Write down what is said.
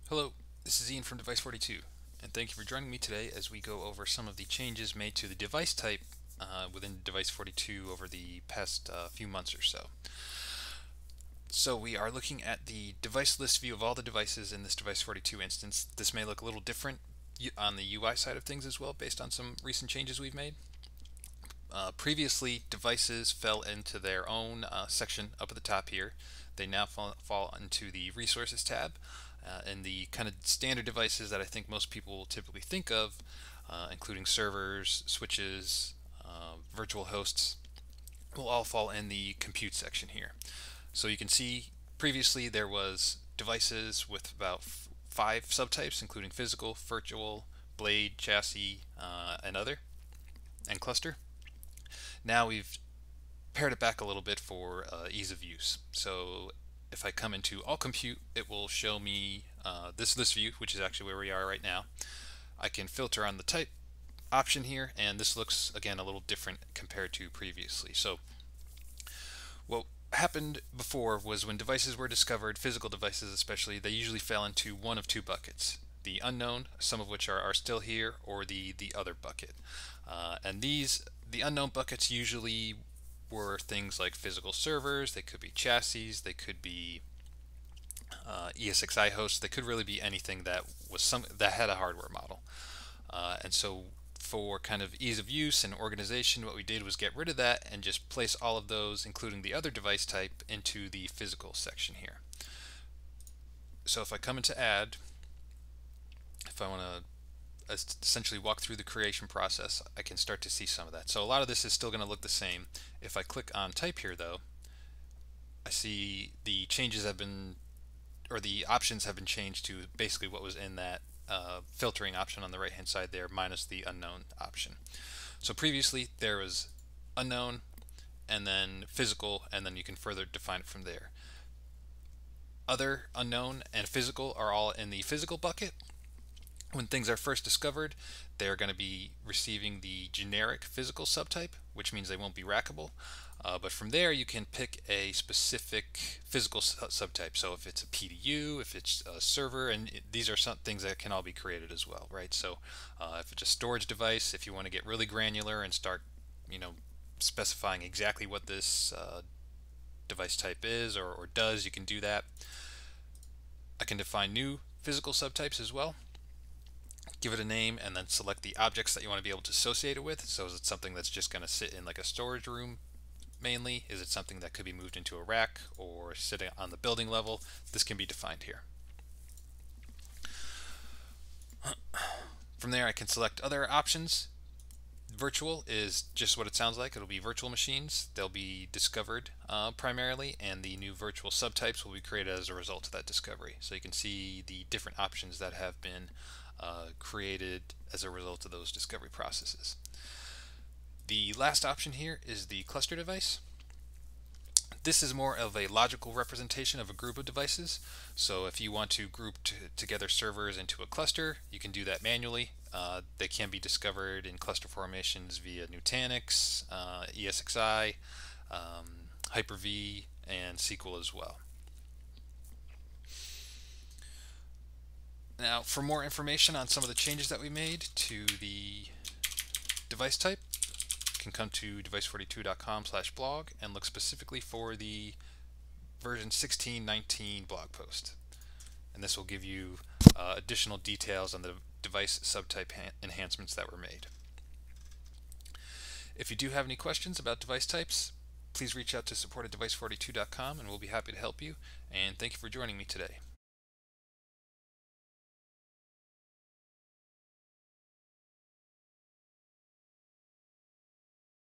Hello, this is Ian from Device42, and thank you for joining me today as we go over some of the changes made to the device type within Device42 over the past few months or so. So we are looking at the device list view of all the devices in this Device42 instance. This may look a little different on the UI side of things as well, based on some recent changes we've made. Previously, devices fell into their own section up at the top here. They now fall into the Resources tab, and the kind of standard devices that I think most people typically think of, including servers, switches, virtual hosts, will all fall in the Compute section here. So you can see previously there was devices with about 5 subtypes, including physical, virtual, blade, chassis, and other, and cluster. Now we've pared it back a little bit for ease of use. So if I come into All Compute, it will show me this list view, which is actually where we are right now. I can filter on the type option here, and this looks again a little different compared to previously. So what happened before was when devices were discovered, physical devices especially, they usually fell into one of two buckets: the unknown, some of which are still here, or the other bucket. And the unknown buckets usually were things like physical servers. They could be chassis, they could be ESXi hosts. They could really be anything that had a hardware model. And so for kind of ease of use and organization, what we did was get rid of that and just place all of those, including the other device type, into the physical section here. So if I come into add, if I want to essentially walk through the creation process, I can start to see some of that. So a lot of this is still going to look the same. If I click on type here though, I see the changes have been, or the options have been changed to basically what was in that filtering option on the right hand side there, minus the unknown option. So previously there was unknown and then physical, and then you can further define it from there. Other, unknown, and physical are all in the physical bucket. When things are first discovered, they're going to be receiving the generic physical subtype, which means they won't be rackable. But from there, you can pick a specific physical subtype. So if it's a PDU, if it's a server, and these are some things that can all be created as well, right? So if it's a storage device, if you want to get really granular and start, specifying exactly what this device type is or does, you can do that. I can define new physical subtypes as well, give it a name, and then select the objects that you want to be able to associate it with. So is it something that's just going to sit in like a storage room mainly? Is it something that could be moved into a rack or sitting on the building level? This can be defined here. From there I can select other options. Virtual is just what it sounds like. It'll be virtual machines. They'll be discovered primarily, and the new virtual subtypes will be created as a result of that discovery. So you can see the different options that have been created as a result of those discovery processes. The last option here is the cluster device. This is more of a logical representation of a group of devices. So if you want to group together servers into a cluster, you can do that manually. They can be discovered in cluster formations via Nutanix, ESXi, Hyper-V, and SQL as well. Now, for more information on some of the changes that we made to the device type, you can come to device42.com/blog and look specifically for the version 16.19 blog post. And this will give you additional details on the device subtype enhancements that were made. If you do have any questions about device types, please reach out to support@device42.com and we'll be happy to help you. And thank you for joining me today.